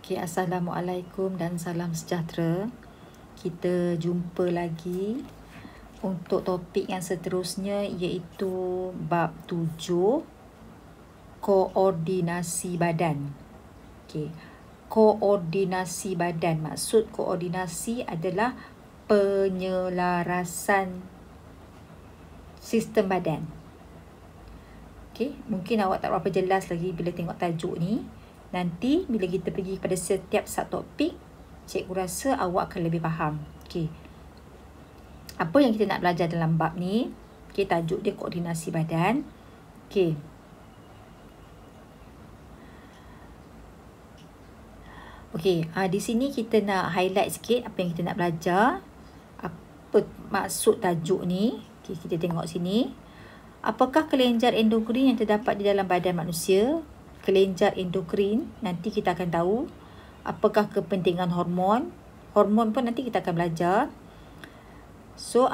Okay, Assalamualaikum dan salam sejahtera. Kita jumpa lagi untuk topik yang seterusnya, iaitu bab 7, koordinasi badan. Okay. Koordinasi badan. Maksud koordinasi adalah penyelarasan sistem badan. Okay. Mungkin awak tak berapa jelas lagi bila tengok tajuk ni. Nanti bila kita pergi pada setiap subtopik, cikgu rasa awak akan lebih faham. Okay. Apa yang kita nak belajar dalam bab ni? Okay, tajuk dia koordinasi badan. Okay. Okay, di sini kita nak highlight sikit apa yang kita nak belajar. Apa maksud tajuk ni? Okay, kita tengok sini. Apakah kelenjar endokrin yang terdapat di dalam badan manusia? Kelenjar endokrin, nanti kita akan tahu. Apakah kepentingan hormon? Hormon pun nanti kita akan belajar. So,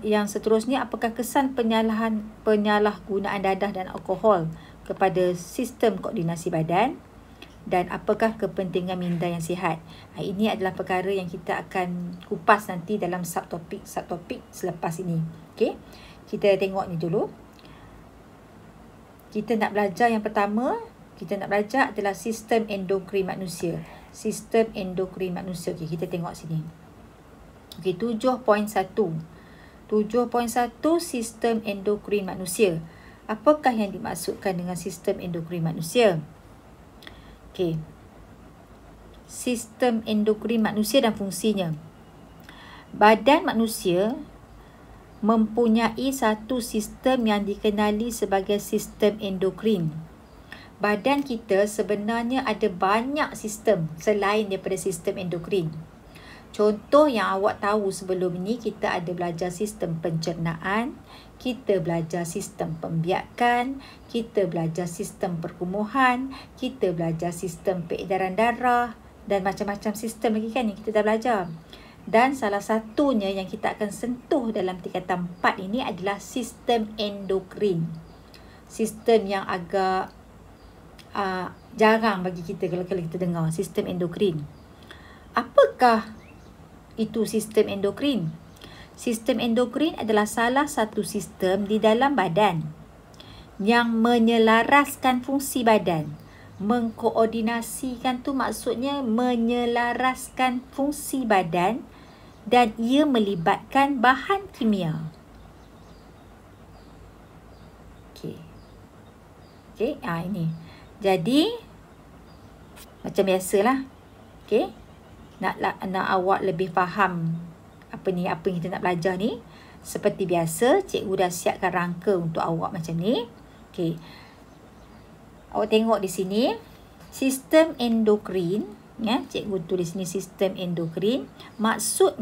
yang seterusnya, apakah kesan penyalahgunaan dadah dan alkohol kepada sistem koordinasi badan? Dan apakah kepentingan minda yang sihat? Ini adalah perkara yang kita akan kupas nanti dalam subtopik selepas ini. Okay? Kita tengok ni dulu. Kita nak belajar yang pertama, kita nak belajar adalah sistem endokrin manusia. Sistem endokrin manusia. Okay, kita tengok sini. Okay, 7.1. 7.1 sistem endokrin manusia. Apakah yang dimaksudkan dengan sistem endokrin manusia? Okay. Sistem endokrin manusia dan fungsinya. Badan manusia mempunyai satu sistem yang dikenali sebagai sistem endokrin. Badan kita sebenarnya ada banyak sistem selain daripada sistem endokrin. Contoh yang awak tahu sebelum ini, kita ada belajar sistem pencernaan, kita belajar sistem pembiakan, kita belajar sistem perkumuhan, kita belajar sistem peredaran darah dan macam-macam sistem lagi kan yang kita dah belajar. Dan salah satunya yang kita akan sentuh dalam tingkatan 4 ini adalah sistem endokrin. Sistem yang agak jarang bagi kita kalau kita dengar sistem endokrin. Apakah itu sistem endokrin? Sistem endokrin adalah salah satu sistem di dalam badan yang menyelaraskan fungsi badan. Mengkoordinasikan tu maksudnya menyelaraskan fungsi badan dan ia melibatkan bahan kimia. Okey. Okey, ini. Jadi macam biasalah. Okey. Nak awak lebih faham apa yang kita nak belajar ni. Seperti biasa, cikgu dah siapkan rangka untuk awak macam ni. Okey. Awak tengok di sini, sistem endokrin, ya, cikgu tulis ni sistem endokrin. Apa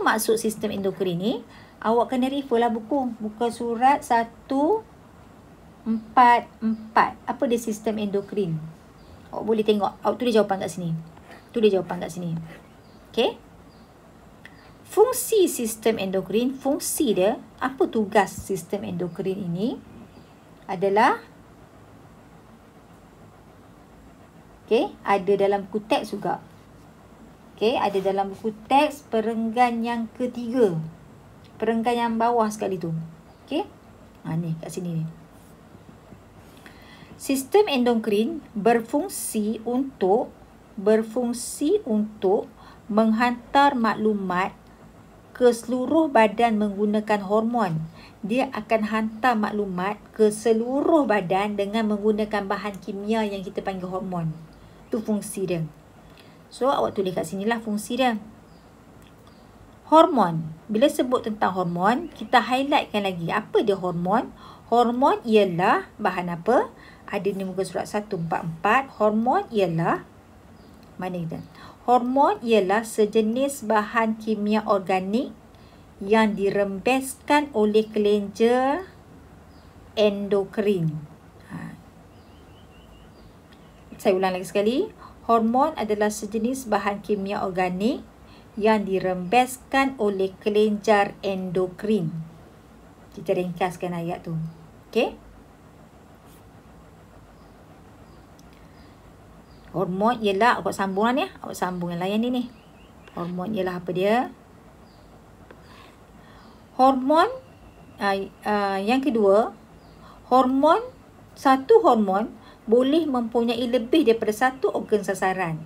maksud sistem endokrin ni? Awak kena refer lah buku surat 144. Apa dia sistem endokrin? Awak boleh tengok. Awak tulis jawapan kat sini. Okey. Fungsi sistem endokrin, fungsi dia, apa tugas sistem endokrin ini? Adalah, okey, ada dalam buku teks juga. Okey, ada dalam buku teks perenggan yang ketiga. Perenggan yang bawah sekali tu. Okey. Ni kat sini ni. Sistem endokrin berfungsi untuk menghantar maklumat ke seluruh badan menggunakan hormon. Dia akan hantar maklumat ke seluruh badan dengan menggunakan bahan kimia yang kita panggil hormon. Itu fungsi dia. So, awak tulis kat sinilah fungsi dia. Hormon. Bila sebut tentang hormon, kita highlightkan lagi. Apa dia hormon? Hormon ialah bahan apa? Ada di muka surat 144. Hormon ialah, mana kita? Hormon ialah sejenis bahan kimia organik yang dirembeskan oleh kelenjar endokrin. Saya ulang lagi sekali. Hormon adalah sejenis bahan kimia organik yang dirembeskan oleh kelenjar endokrin. Kita ringkaskan ayat tu. Okey? Hormon ialah, awak sambung ni. Awak sambung yang layan ni. Hormon ialah apa dia? Hormon yang kedua, satu hormon boleh mempunyai lebih daripada satu organ sasaran.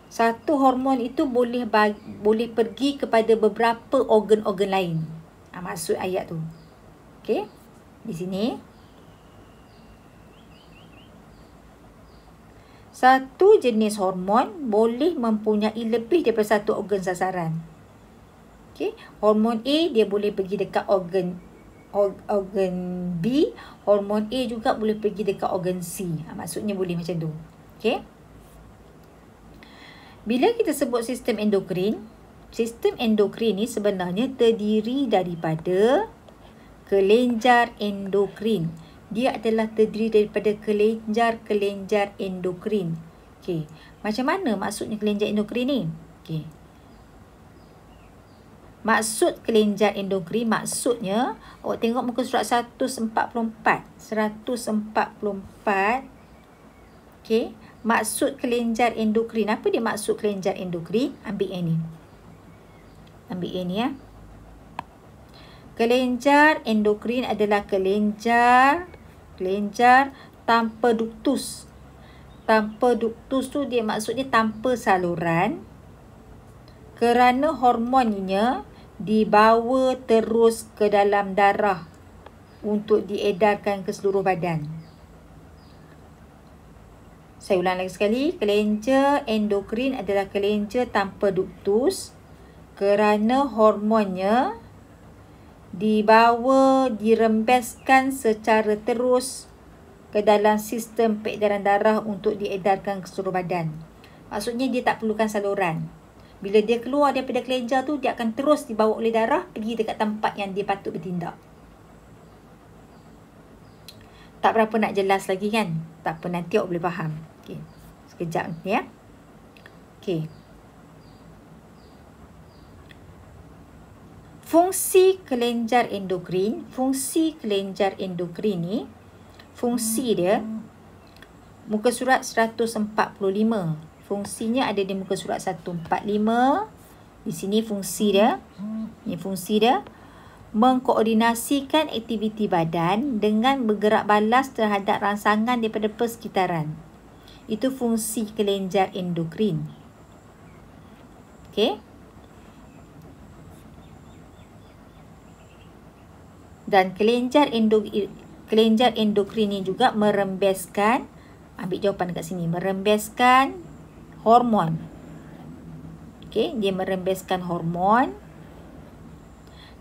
Satu hormon itu boleh pergi kepada beberapa organ-organ lain. Maksud ayat tu. Okey. Di sini. Satu jenis hormon boleh mempunyai lebih daripada satu organ sasaran. Okey. Hormon A dia boleh pergi dekat organ B. Hormon A juga boleh pergi dekat organ C. Maksudnya boleh macam tu. Okey. Bila kita sebut sistem endokrin ni sebenarnya terdiri daripada kelenjar endokrin. Dia adalah terdiri daripada kelenjar endokrin. Okey. Macam mana maksudnya kelenjar endokrin ni? Okey. Maksud kelenjar endokrin, maksudnya awak tengok muka surat 144. 144. Okey. Maksud kelenjar endokrin. Apa dia maksud kelenjar endokrin? Ambil yang ni. Ambil yang ni ya. Kelenjar endokrin adalah kelenjar tanpa duktus. Tanpa duktus tu dia maksudnya tanpa saluran. Kerana hormonnya dibawa terus ke dalam darah untuk diedarkan ke seluruh badan. Saya ulang lagi sekali. Kelenjar endokrin adalah kelenjar tanpa duktus kerana hormonnya dirembeskan secara terus ke dalam sistem peredaran darah untuk diedarkan ke seluruh badan. Maksudnya dia tak perlukan saluran. Bila dia keluar daripada kelenjar tu, dia akan terus dibawa oleh darah pergi dekat tempat yang dia patut bertindak. Tak berapa nak jelas lagi kan? Tak apa, nanti awak boleh faham. Okey. Sekejap ni ya. Okey. Fungsi kelenjar endokrin ni, fungsi dia muka surat 145. Fungsinya ada di muka surat 145. Di sini fungsi dia. Ini fungsi dia. Mengkoordinasikan aktiviti badan dengan bergerak balas terhadap rangsangan daripada persekitaran. Itu fungsi kelenjar endokrin. Okey. Dan kelenjar endokrin ni juga merembeskan, ambil jawapan dekat sini, merembeskan hormon. Okey, dia merembeskan hormon.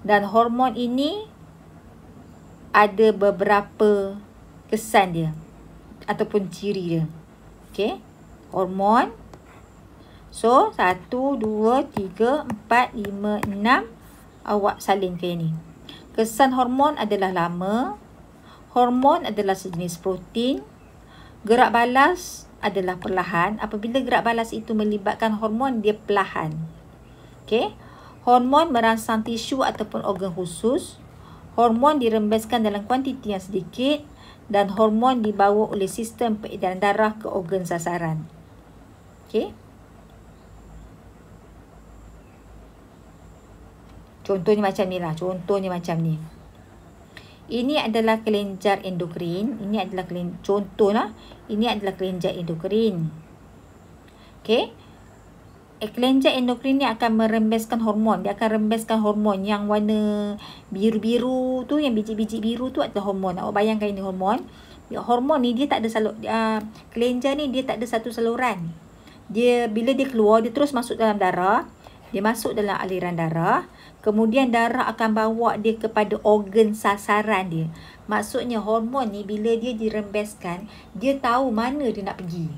Dan hormon ini ada beberapa kesan dia ataupun ciri dia. Okey, hormon. So, 1, 2, 3, 4, 5, 6. Awak salin ke ni. Kesan hormon adalah lama. Hormon adalah sejenis protein. Gerak balas adalah perlahan. Apabila gerak balas itu melibatkan hormon, dia perlahan. Okey. Hormon merangsang tisu ataupun organ khusus. Hormon dirembeskan dalam kuantiti yang sedikit. Dan hormon dibawa oleh sistem peredaran darah ke organ sasaran. Okey. Contohnya macam ni lah. Contohnya macam ni. Ini adalah kelenjar endokrin. Ini adalah contoh lah. Ini adalah kelenjar endokrin. Okey. Kelenjar endokrin ni akan merembeskan hormon. Dia akan rembeskan hormon yang warna biru-biru tu. Yang biji-biji biru tu adalah hormon. Awak bayangkan ini hormon. Hormon ni dia tak ada kelenjar ni dia tak ada satu saluran. Bila dia keluar, dia terus masuk dalam darah. Dia masuk dalam aliran darah. Kemudian darah akan bawa dia kepada organ sasaran dia. Maksudnya hormon ni bila dia dirembeskan, dia tahu mana dia nak pergi.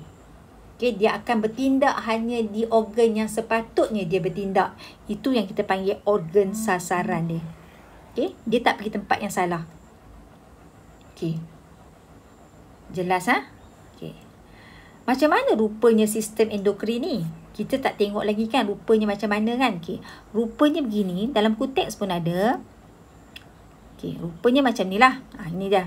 Okay, dia akan bertindak hanya di organ yang sepatutnya dia bertindak. Itu yang kita panggil organ sasaran dia. Okay, dia tak pergi tempat yang salah. Okay. Jelas ha? Okay. Macam mana rupanya sistem endokrin ni? Kita tak tengok lagi kan rupanya macam mana kan. Okay. Rupanya begini. Dalam kuteks pun ada. Okay. Rupanya macam ni lah. Ini dah.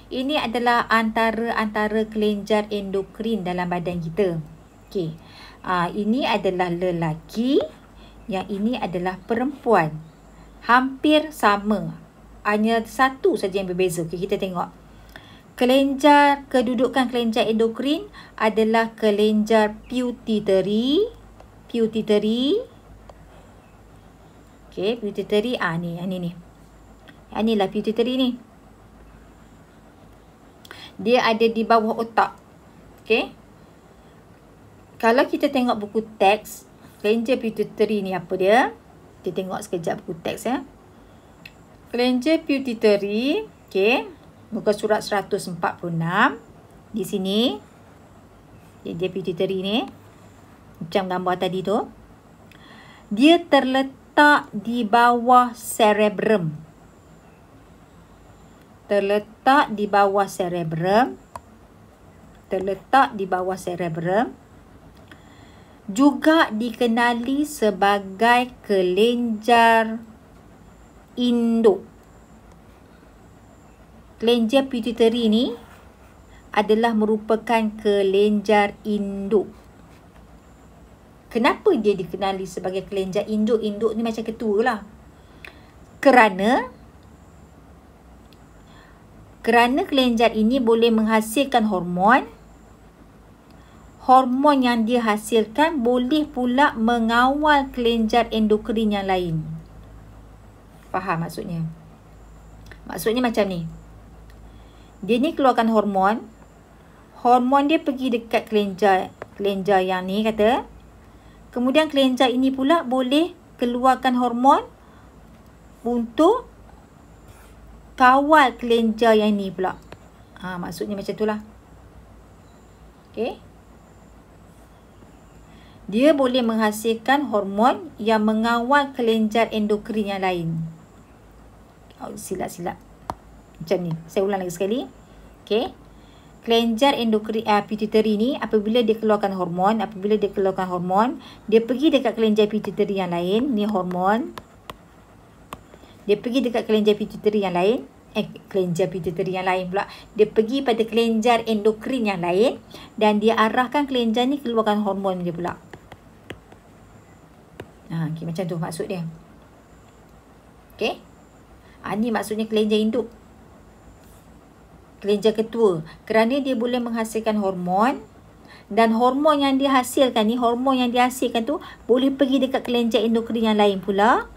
Ini adalah antara kelenjar endokrin dalam badan kita. Okey. Ini adalah lelaki, yang ini adalah perempuan. Hampir sama. Hanya satu saja yang berbeza. Okey, kita tengok. Kedudukan kelenjar endokrin adalah kelenjar pituitary. Okey, pituitary. Ni. Yang ni lah pituitary ni. Dia ada di bawah otak. Okey. Kalau kita tengok buku teks, kelenjar pituitary ni apa dia? Kita tengok sekejap buku teks ya. Kelenjar pituitary, okey, muka surat 146 di sini. Dia pituitary ni. Macam gambar tadi tu. Dia terletak di bawah cerebrum. Terletak di bawah cerebrum. Juga dikenali sebagai kelenjar induk. Kelenjar pituitary ni adalah merupakan kelenjar induk. Kenapa dia dikenali sebagai kelenjar induk? Induk ni macam ketua lah. Kerana kelenjar ini boleh menghasilkan hormon. Hormon yang dia hasilkan boleh pula mengawal kelenjar endokrin yang lain. Faham maksudnya? Maksudnya macam ni. Dia ni keluarkan hormon. Hormon dia pergi dekat kelenjar yang ni kata. Kemudian kelenjar ini pula boleh keluarkan hormon untuk kawal kelenjar yang ni pula. Maksudnya macam itulah. Okey. Dia boleh menghasilkan hormon yang mengawal kelenjar endokrin yang lain. Silap. Macam ni. Saya ulang lagi sekali. Okey. Kelenjar endokrin pituitary ni apabila dia keluarkan hormon, dia pergi dekat kelenjar pituitary yang lain, ni hormon. Dia pergi dekat kelenjar pituitary yang lain, pula. Dia pergi pada kelenjar endokrin yang lain dan dia arahkan kelenjar ni keluarkan hormon dia pula. Okay, macam tu maksud dia. Okey. Ni maksudnya kelenjar induk. Kelenjar ketua. Kerana dia boleh menghasilkan hormon dan hormon yang dia hasilkan tu boleh pergi dekat kelenjar endokrin yang lain pula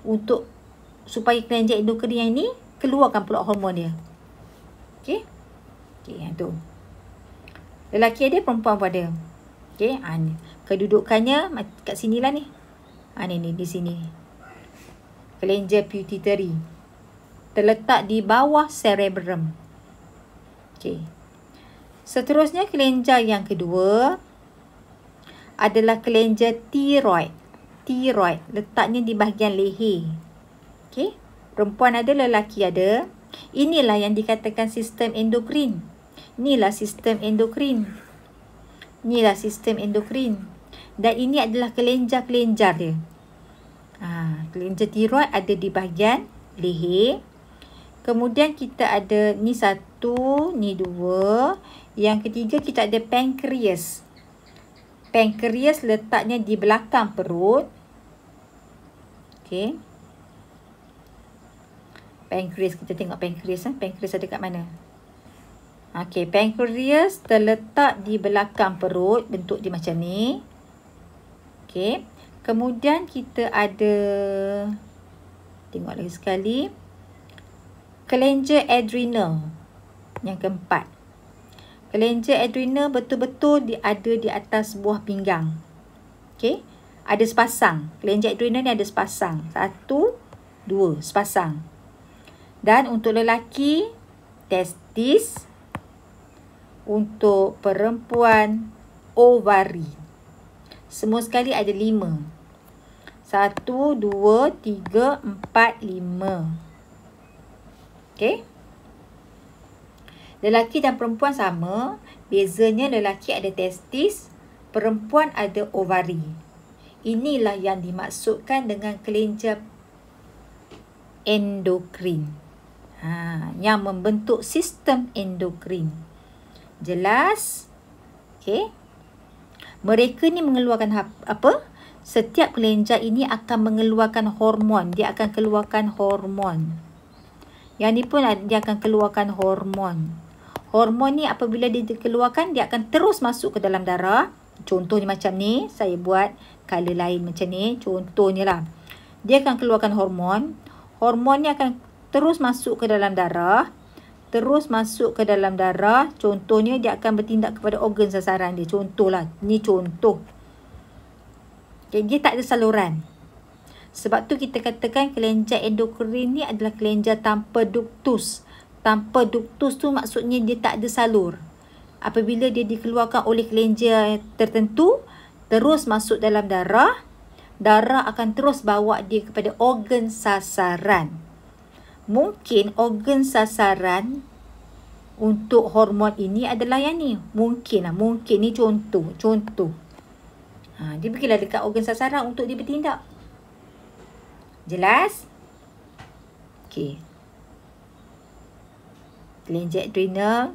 untuk supaya kelenjar endokrin yang ini keluarkan pula hormon dia. Okey. Yang tu. Lelaki ada, perempuan pun ada. Okey. Kedudukannya kat sinilah ni. Ni di sini. Kelenjar pituitary. Terletak di bawah cerebrum. Okey. Seterusnya kelenjar yang kedua adalah kelenjar tiroid. Letaknya di bahagian leher. Okey. Perempuan ada, lelaki ada. Inilah yang dikatakan sistem endokrin. Inilah sistem endokrin. Dan ini adalah kelenjar-kelenjar dia. Kelenjar tiroid ada di bahagian leher. Kemudian kita ada ni satu, ni dua. Yang ketiga kita ada pankreas. Pankreas letaknya di belakang perut. Okey. Pankreas, kita tengok pankreas. Pankreas ada kat mana? Okey, pankreas terletak di belakang perut. Bentuk dia macam ni. Okey. Kemudian kita ada, tengok lagi sekali, kelenjar adrenal. Yang keempat. Kelenjar adrenal betul-betul ada di atas buah pinggang. Okey. Ada sepasang. Kelenjar adrenal ni ada sepasang. 1, 2, sepasang. Dan untuk lelaki, testis. Untuk perempuan, ovari. Semua sekali ada 5. 1, 2, 3, 4, 5. Okey. Lelaki dan perempuan sama. Bezanya lelaki ada testis, perempuan ada ovari. Inilah yang dimaksudkan dengan kelenjar endokrin. Yang membentuk sistem endokrin. Jelas? Okey. Mereka ni mengeluarkan apa? Setiap kelenjar ini akan mengeluarkan hormon. Dia akan keluarkan hormon. Yang ni pun dia akan keluarkan hormon. Hormon ni apabila dia dikeluarkan, dia akan terus masuk ke dalam darah. Contohnya macam ni. Saya buat color lain macam ni. Contohnya lah. Dia akan keluarkan hormon. Hormon ni akan terus masuk ke dalam darah. Terus masuk ke dalam darah. Contohnya dia akan bertindak kepada organ sasaran dia. Contohlah. Ni contoh. Okay, dia tak ada saluran. Sebab tu kita katakan kelenjar endokrin ni adalah kelenjar tanpa duktus. Tanpa duktus tu maksudnya dia tak ada salur. Apabila dia dikeluarkan oleh kelenjar tertentu, terus masuk dalam darah, darah akan terus bawa dia kepada organ sasaran. Mungkin organ sasaran untuk hormon ini adalah yang ni. Mungkin ni contoh. Dia pergilah dekat organ sasaran untuk dia bertindak. Jelas? Okey. Kelenjar adrenal.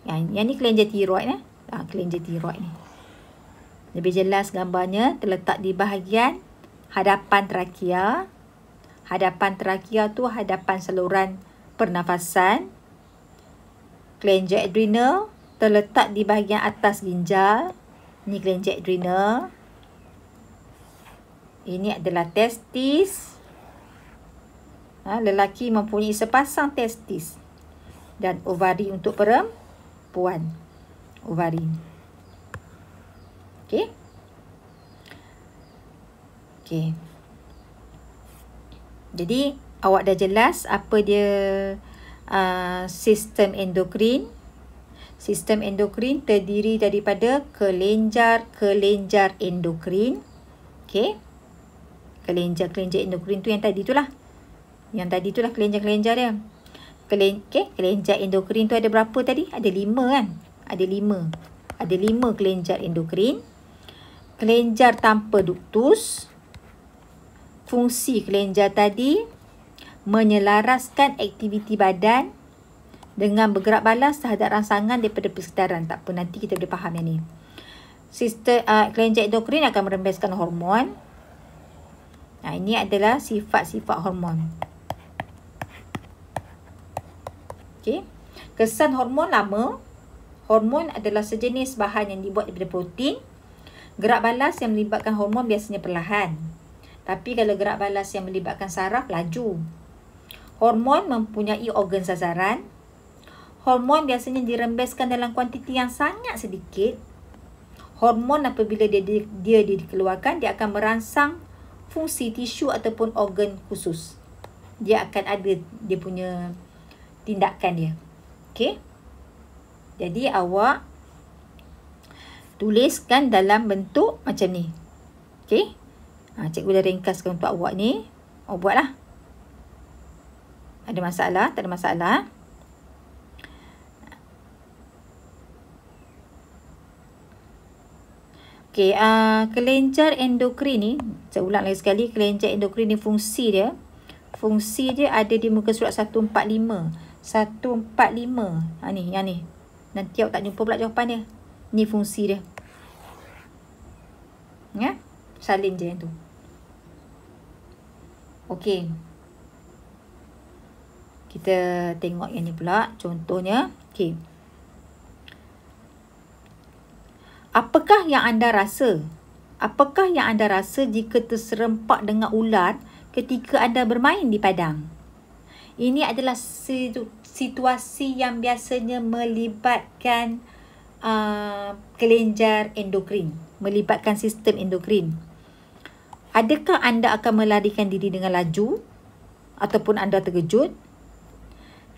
Yang ni kelenjar tiroid. Kelenjar tiroid ni. Lebih jelas gambarnya terletak di bahagian hadapan trakea. Hadapan trakea tu hadapan saluran pernafasan. Kelenjar adrenal terletak di bahagian atas ginjal. Ini kelenjar adrenal. Ini adalah testis. Lelaki mempunyai sepasang testis. Dan ovari untuk perempuan. Ovari. Okey. Okey. Jadi, awak dah jelas apa dia sistem endokrin. Sistem endokrin terdiri daripada kelenjar endokrin. Okey. Kelenjar endokrin tu yang tadi tu lah. Yang tadi tu lah kelenjar-kelenjar dia. Kelenjar endokrin tu ada berapa tadi? Ada 5 kan? Ada 5. Ada 5 kelenjar endokrin. Kelenjar tanpa duktus. Fungsi kelenjar tadi menyelaraskan aktiviti badan dengan bergerak balas terhadap rangsangan daripada persekitaran. Tak apa, nanti kita boleh faham yang ni. Sistem kelenjar endokrin akan merembeskan hormon. Ini adalah sifat-sifat hormon. Okey. Kesan hormon lama. Hormon adalah sejenis bahan yang dibuat daripada protein. Gerak balas yang melibatkan hormon biasanya perlahan. Tapi kalau gerak balas yang melibatkan saraf, laju. Hormon mempunyai organ sasaran. Hormon biasanya dirembeskan dalam kuantiti yang sangat sedikit. Hormon apabila dia dikeluarkan, dia akan merangsang fungsi tisu ataupun organ khusus. Dia akan ada dia punya tindakan dia. Okey. Jadi awak tuliskan dalam bentuk macam ni. Okey. Cikgu dah ringkaskan untuk awak ni. Awak buatlah. Ada masalah? Tak ada masalah. Okey, kelenjar endokrin ni, saya ulang lagi sekali, kelenjar endokrin ni fungsi dia ada di muka surat 145. 145. Ni, yang ni. Nanti awak tak jumpa pula jawapan dia. Ni fungsi dia. Ya? Salin je yang tu. Okey. Kita tengok yang ni pula. Contohnya. Okey. Apakah yang anda rasa? Apakah yang anda rasa jika terserempak dengan ular ketika anda bermain di padang? Ini adalah situasi yang biasanya melibatkan kelenjar endokrin. Melibatkan sistem endokrin. Adakah anda akan melarikan diri dengan laju? Ataupun anda terkejut?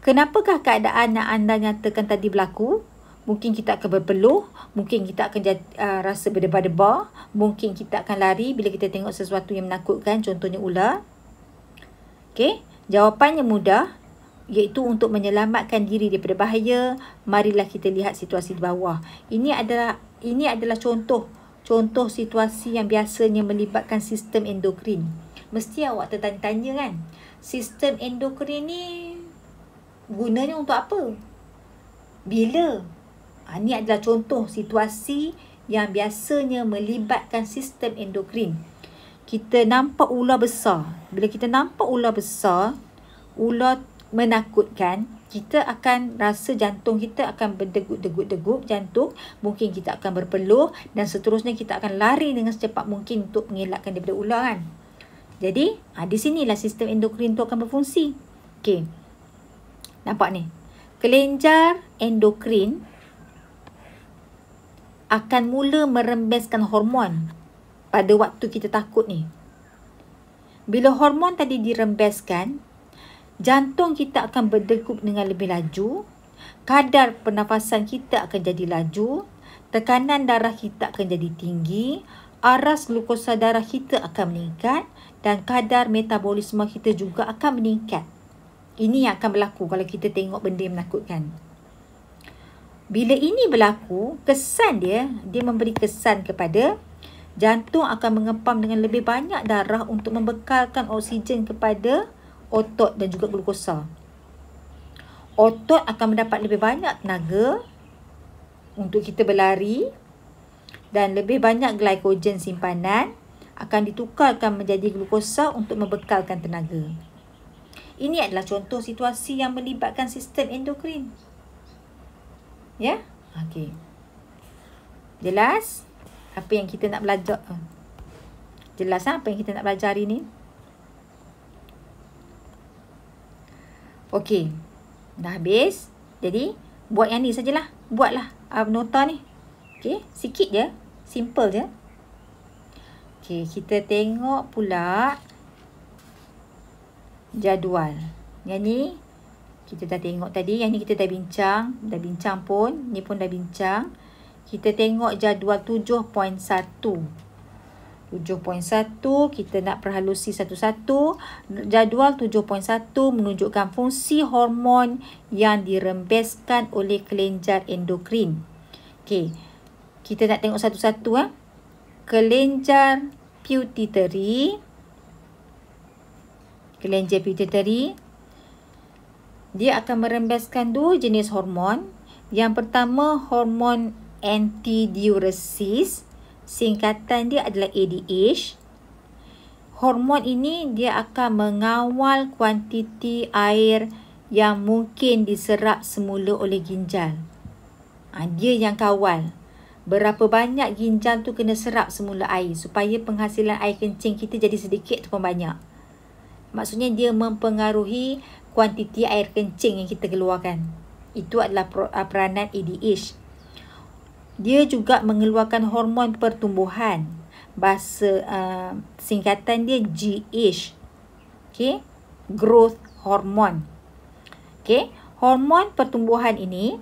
Kenapakah keadaan yang anda nyatakan tadi berlaku? Mungkin kita akan berpeluh, mungkin kita akan rasa berdebar-debar, mungkin kita akan lari bila kita tengok sesuatu yang menakutkan, contohnya ular. Okey, jawapannya mudah, iaitu untuk menyelamatkan diri daripada bahaya. Marilah kita lihat situasi di bawah. Ini adalah contoh situasi yang biasanya melibatkan sistem endokrin. Mesti awak tertanya-tanya kan, sistem endokrin ni gunanya untuk apa? Bila? Ini adalah contoh situasi yang biasanya melibatkan sistem endokrin. Kita nampak ular besar. Bila kita nampak ular besar, ular menakutkan, kita akan rasa jantung kita akan berdegup-degup jantung. Mungkin kita akan berpeluh dan seterusnya kita akan lari dengan secepat mungkin untuk mengelakkan daripada ular kan. Jadi, di sinilah sistem endokrin tu akan berfungsi. Okey. Nampak ni. Kelenjar endokrin akan mula merembeskan hormon pada waktu kita takut ni. Bila hormon tadi dirembeskan, jantung kita akan berdegup dengan lebih laju, kadar pernafasan kita akan jadi laju, tekanan darah kita akan jadi tinggi, aras glukosa darah kita akan meningkat dan kadar metabolisme kita juga akan meningkat. Ini yang akan berlaku kalau kita tengok benda yang menakutkan. Bila ini berlaku, kesan dia memberi kesan kepada jantung akan mengepam dengan lebih banyak darah untuk membekalkan oksigen kepada otot dan juga glukosa. Otot akan mendapat lebih banyak tenaga untuk kita berlari dan lebih banyak glykogen simpanan akan ditukarkan menjadi glukosa untuk membekalkan tenaga. Ini adalah contoh situasi yang melibatkan sistem endokrin. Ya? Okey. Jelas apa yang kita nak belajar? Jelas apa yang kita nak belajar hari ni? Okey. Dah habis. Jadi, buat yang ni sajalah. Buatlah nota ni. Okey, sikit je. Simple je. Okey, kita tengok pula jadual. Yang ni kita dah tengok tadi. Yang ni kita dah bincang. Dah bincang pun. Ni pun dah bincang. Kita tengok jadual 7.1. 7.1 kita nak perhalusi satu-satu. Jadual 7.1 menunjukkan fungsi hormon yang dirembeskan oleh kelenjar endokrin. Okey. Kita nak tengok satu-satu. Kelenjar pituitary. Kelenjar pituitary dia akan merembeskan dua jenis hormon. Yang pertama hormon antidiuresis. Singkatan dia adalah ADH. Hormon ini dia akan mengawal kuantiti air yang mungkin diserap semula oleh ginjal. Dia yang kawal. Berapa banyak ginjal tu kena serap semula air supaya penghasilan air kencing kita jadi sedikit ataupun banyak. Maksudnya dia mempengaruhi kuantiti air kencing yang kita keluarkan. Itu adalah peranan ADH. Dia juga mengeluarkan hormon pertumbuhan. Bahasa singkatan dia GH. Okey, growth hormone. Okey, hormon pertumbuhan ini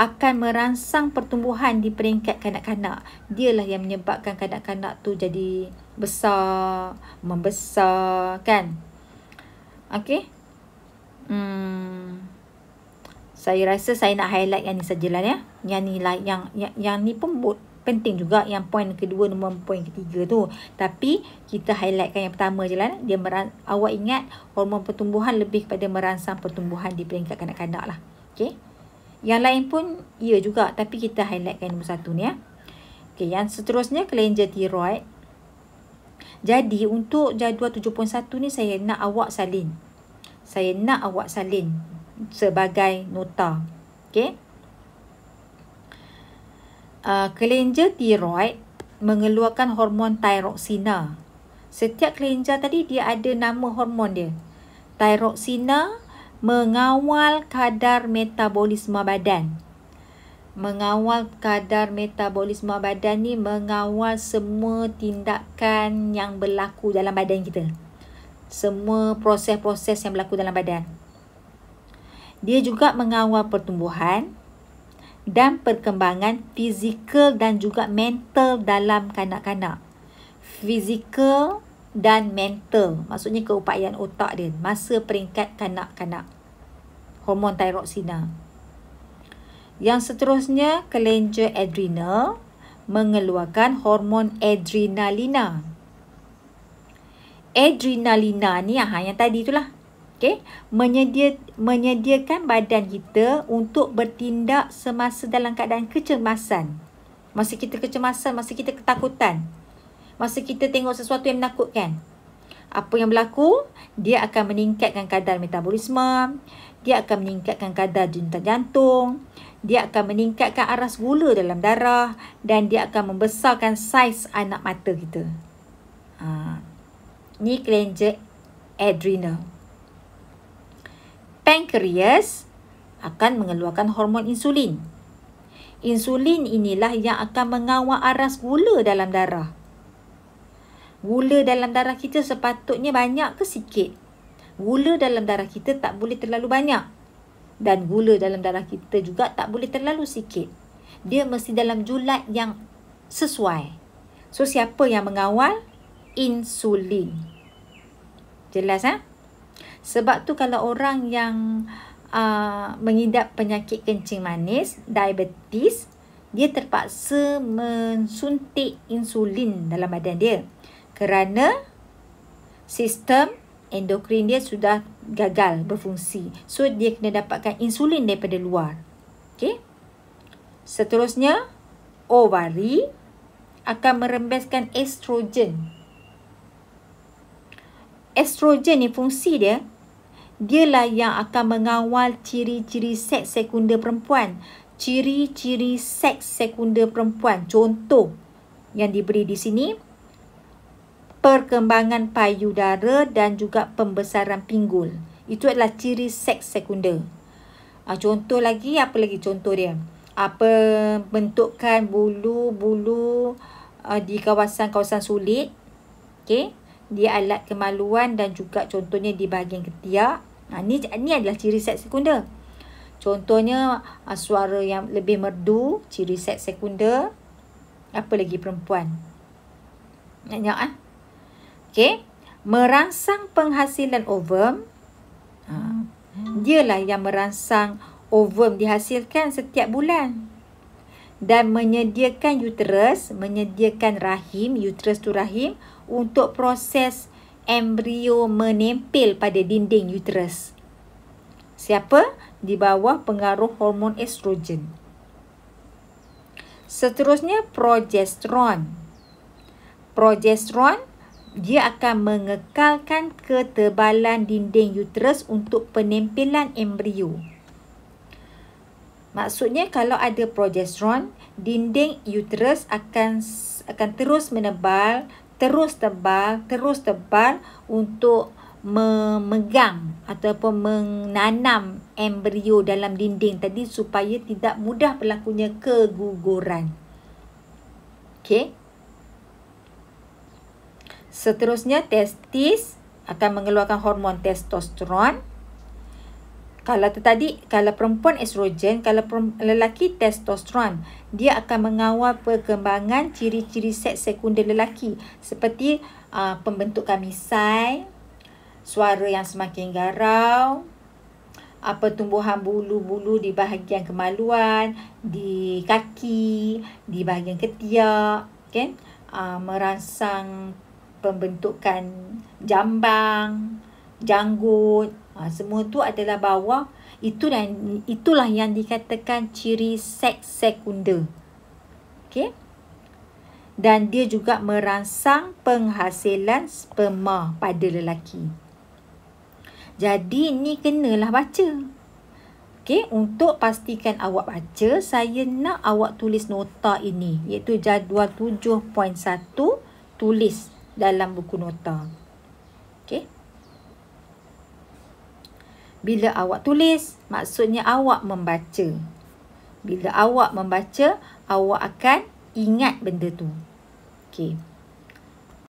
akan merangsang pertumbuhan di peringkat kanak-kanak. Dialah yang menyebabkan kanak-kanak tu jadi besar, membesar kan. Okey. Saya rasa saya nak highlight yang ni sajalah ya. Yang ni lah yang ni pun penting juga, yang poin kedua nombor poin ketiga tu. Tapi kita highlightkan yang pertama je lah. Awak ingat hormon pertumbuhan lebih kepada merangsang pertumbuhan di peringkat kanak-kanak lah. Okey. Yang lain pun ya juga, tapi kita highlightkan nombor satu ni ya. Okey, yang seterusnya kelenjar tiroid. Jadi untuk jadual 7.1 ni saya nak awak salin. Saya nak awak salin sebagai nota. Okey. Kelenjar tiroid mengeluarkan hormon thyroxina. Setiap kelenjar tadi dia ada nama hormon dia. Thyroxina mengawal kadar metabolisme badan. Mengawal kadar metabolisme badan ni mengawal semua tindakan yang berlaku dalam badan kita. Semua proses-proses yang berlaku dalam badan. Dia juga mengawal pertumbuhan dan perkembangan fizikal dan juga mental dalam kanak-kanak. Fizikal dan mental, maksudnya keupayaan otak dia masa peringkat kanak-kanak. Hormon thyroxina. Yang seterusnya, kelenjar adrenal mengeluarkan hormon adrenalina. Adrenalina ni yang tadi itulah. Okey, menyediakan badan kita untuk bertindak semasa dalam keadaan kecemasan. Masa kita kecemasan, masa kita ketakutan, masa kita tengok sesuatu yang menakutkan. Apa yang berlaku? Dia akan meningkatkan kadar metabolisme, dia akan meningkatkan kadar denyut jantung, dia akan meningkatkan aras gula dalam darah dan dia akan membesarkan saiz anak mata kita. Ni kelenjar adrenal. Pankreas akan mengeluarkan hormon insulin. Insulin inilah yang akan mengawal aras gula dalam darah. Gula dalam darah kita sepatutnya banyak ke sikit? Gula dalam darah kita tak boleh terlalu banyak. Dan gula dalam darah kita juga tak boleh terlalu sikit. Dia mesti dalam julat yang sesuai. So, siapa yang mengawal? Insulin. Jelas, ha? Sebab tu kalau orang yang mengidap penyakit kencing manis, diabetes, dia terpaksa mensuntik insulin dalam badan dia. Kerana sistem endokrin dia sudah gagal berfungsi. So, dia kena dapatkan insulin daripada luar. Okay. Seterusnya, ovari akan merembeskan estrogen. Estrogen ni fungsi dia, dialah yang akan mengawal ciri-ciri seks sekunder perempuan. Ciri-ciri seks sekunder perempuan. Contoh yang diberi di sini, perkembangan payudara dan juga pembesaran pinggul. Itu adalah ciri seks sekunder. Contoh lagi, apa lagi contoh dia? Bentukan bulu-bulu di kawasan-kawasan sulit. Okey. Dia alat kemaluan dan juga contohnya di bahagian ketiak. Ni adalah ciri seks sekunder. Contohnya suara yang lebih merdu, ciri seks sekunder. Apa lagi perempuan? Banyak Okey. Merangsang penghasilan ovum. Dialah yang merangsang ovum dihasilkan setiap bulan. Dan menyediakan uterus, menyediakan rahim, uterus tu rahim, untuk proses embrio menempel pada dinding uterus. Siapa? Di bawah pengaruh hormon estrogen. Seterusnya, progesteron. Progesteron, dia akan mengekalkan ketebalan dinding uterus untuk penempelan embrio. Maksudnya kalau ada progesteron, dinding uterus akan terus menebal, terus tebal untuk memegang ataupun menanam embrio dalam dinding tadi supaya tidak mudah berlakunya keguguran. Okey. Seterusnya, testis akan mengeluarkan hormon testosteron. Kalau perempuan estrogen, kalau lelaki testosteron, dia akan mengawal perkembangan ciri-ciri seks sekunder lelaki seperti pembentukan misai, suara yang semakin garau, pertumbuhan bulu-bulu di bahagian kemaluan, di kaki, di bahagian ketiak, okay? Merangsang pembentukan jambang, janggut. Semua tu adalah bawah. Itulah yang dikatakan ciri seks sekunder. Okey. Dan dia juga merangsang penghasilan sperma pada lelaki. Jadi ni kenalah baca. Okey, untuk pastikan awak baca, saya nak awak tulis nota ini, iaitu jadual 7.1, tulis dalam buku nota. Okey. Bila awak tulis, maksudnya awak membaca. Bila awak membaca, awak akan ingat benda tu. Okey.